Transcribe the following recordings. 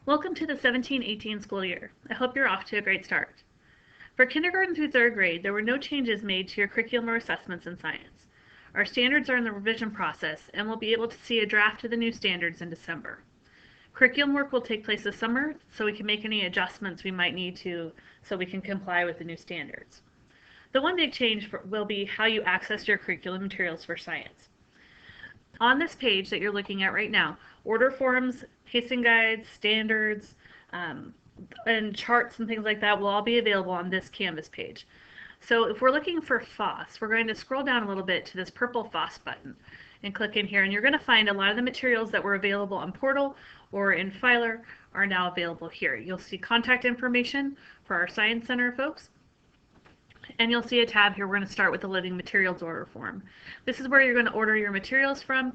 Welcome to the 17-18 school year. I hope you're off to a great start. For kindergarten through third grade, there were no changes made to your curriculum or assessments in science. Our standards are in the revision process, and we'll be able to see a draft of the new standards in December. Curriculum work will take place this summer, so we can make any adjustments we might need to so we can comply with the new standards. The one big change will be how you access your curriculum materials for science. On this page that you're looking at right now, order forms, pacing guides, standards, and charts and things like that will all be available on this Canvas page. So if we're looking for FOSS, we're going to scroll down a little bit to this purple FOSS button and click in here, and you're going to find a lot of the materials that were available on Portal or in Filer are now available here. You'll see contact information for our Science Center folks, and you'll see a tab here. We're going to start with the Living Materials order form. This is where you're going to order your materials from.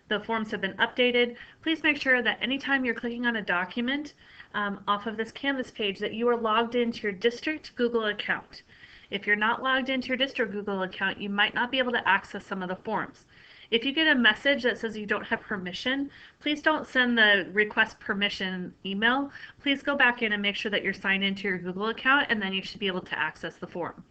The forms have been updated. Please make sure that anytime you're clicking on a document off of this Canvas page that you are logged into your district Google account. If you're not logged into your district Google account, you might not be able to access some of the forms. If you get a message that says you don't have permission, please don't send the request permission email. Please go back in and make sure that you're signed into your Google account, and then you should be able to access the form.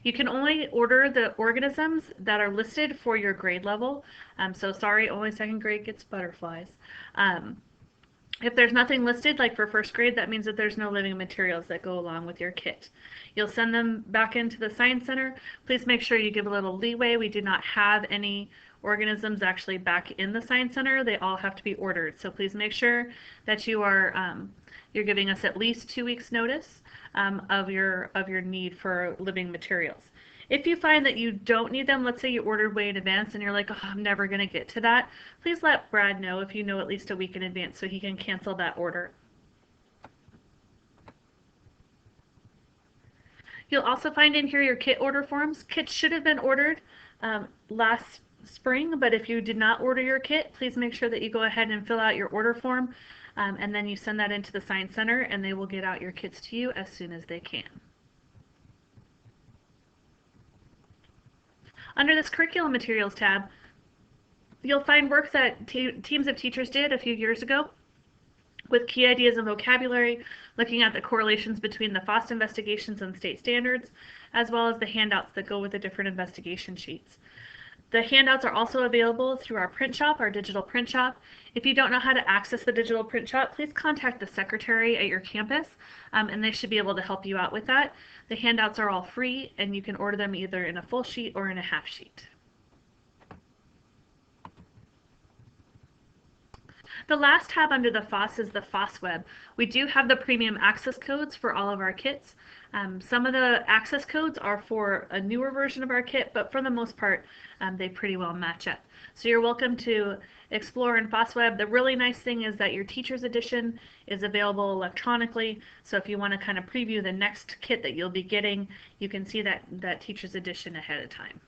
You can only order the organisms that are listed for your grade level. So sorry, only second grade gets butterflies. If there's nothing listed, like for first grade, that means that there's no living materials that go along with your kit. You'll send them back into the Science Center. Please make sure you give a little leeway. We do not have any organisms actually back in the Science Center. They all have to be ordered. So please make sure that you are you're giving us at least 2 weeks notice of your need for living materials. If you find that you don't need them, let's say you ordered way in advance and you're like, oh, I'm never going to get to that, please let Brad know if you know at least a week in advance so he can cancel that order. You'll also find in here your kit order forms. Kits should have been ordered last spring, but if you did not order your kit, please make sure that you go ahead and fill out your order form, and then you send that into the Science Center, and they will get out your kits to you as soon as they can. Under this Curriculum Materials tab, you'll find work that teams of teachers did a few years ago with key ideas and vocabulary, looking at the correlations between the FOSS investigations and state standards, as well as the handouts that go with the different investigation sheets. The handouts are also available through our print shop, our digital print shop. If you don't know how to access the digital print shop, please contact the secretary at your campus, and they should be able to help you out with that. The handouts are all free, and you can order them either in a full sheet or in a half sheet. The last tab under the FOSS is the FOSS Web. We do have the premium access codes for all of our kits. Some of the access codes are for a newer version of our kit, but for the most part, they pretty well match up. So you're welcome to explore in FOSS Web. The really nice thing is that your teacher's edition is available electronically. So if you want to kind of preview the next kit that you'll be getting, you can see that teacher's edition ahead of time.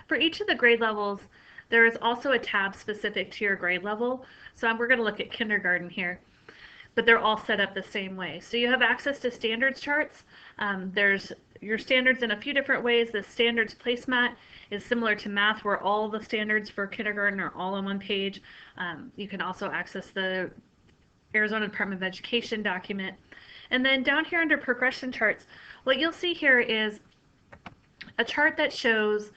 For each of the grade levels, there is also a tab specific to your grade level. So we're going to look at kindergarten here, but they're all set up the same way. So you have access to standards charts. There's your standards in a few different ways. The standards placemat is similar to math, where all the standards for kindergarten are all on one page. You can also access the Arizona Department of Education document. And then down here under progression charts, what you'll see here is a chart that shows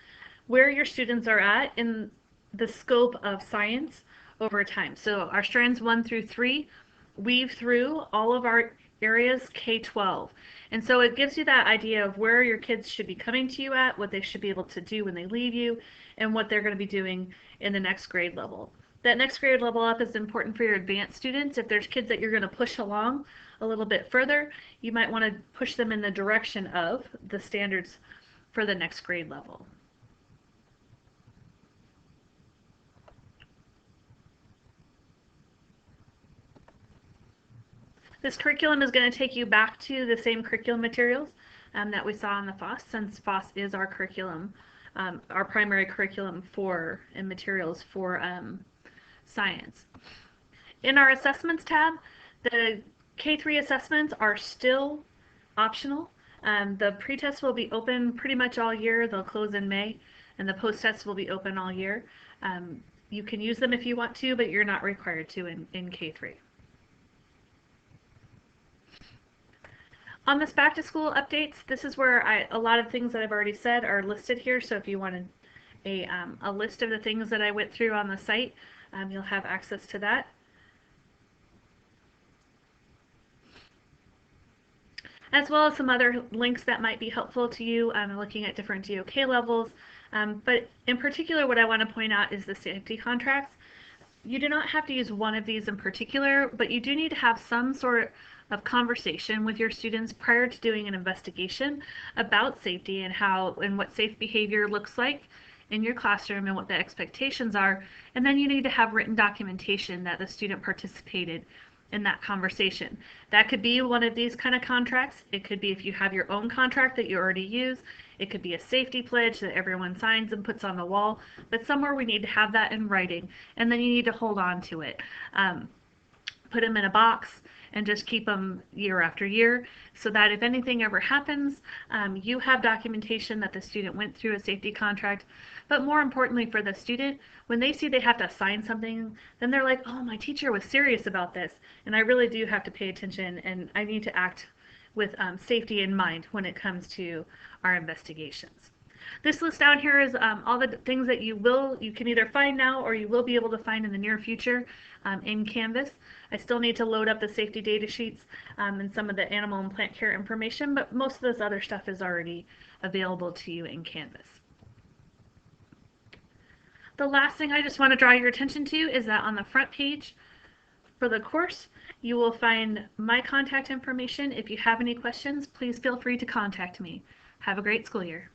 where your students are at in the scope of science over time. So our strands 1 through 3 weave through all of our areas K-12. And so it gives you that idea of where your kids should be coming to you at, what they should be able to do when they leave you, and what they're going to be doing in the next grade level. That next grade level up is important for your advanced students. If there's kids that you're going to push along a little bit further, you might want to push them in the direction of the standards for the next grade level. This curriculum is going to take you back to the same curriculum materials that we saw in the FOSS, since FOSS is our curriculum, our primary curriculum for and materials for science. In our assessments tab, the K-3 assessments are still optional. The pre-tests will be open pretty much all year. They'll close in May, and the post-tests will be open all year. You can use them if you want to, but you're not required to in K-3. On this back to school updates, this is where a lot of things that I've already said are listed here. So if you wanted a list of the things that I went through on the site, you'll have access to that. As well as some other links that might be helpful to you looking at different DOK levels. But in particular, what I want to point out is the safety contracts. You do not have to use one of these in particular, but you do need to have some sort of conversation with your students prior to doing an investigation about safety and how and what safe behavior looks like in your classroom and what the expectations are. And then you need to have written documentation that the student participated in that conversation. That could be one of these kind of contracts. It could be if you have your own contract that you already use. It could be a safety pledge that everyone signs and puts on the wall, but somewhere we need to have that in writing, and then you need to hold on to it. Put them in a box and just keep them year after year so that if anything ever happens, you have documentation that the student went through a safety contract. But more importantly for the student, when they see they have to sign something, then they're like, oh, my teacher was serious about this, and I really do have to pay attention, and I need to act with safety in mind when it comes to our investigations. This list down here is all the things that you can either find now or you will be able to find in the near future in Canvas. I still need to load up the safety data sheets and some of the animal and plant care information, but most of this other stuff is already available to you in Canvas. The last thing I just want to draw your attention to is that on the front page for the course, you will find my contact information. If you have any questions, please feel free to contact me. Have a great school year.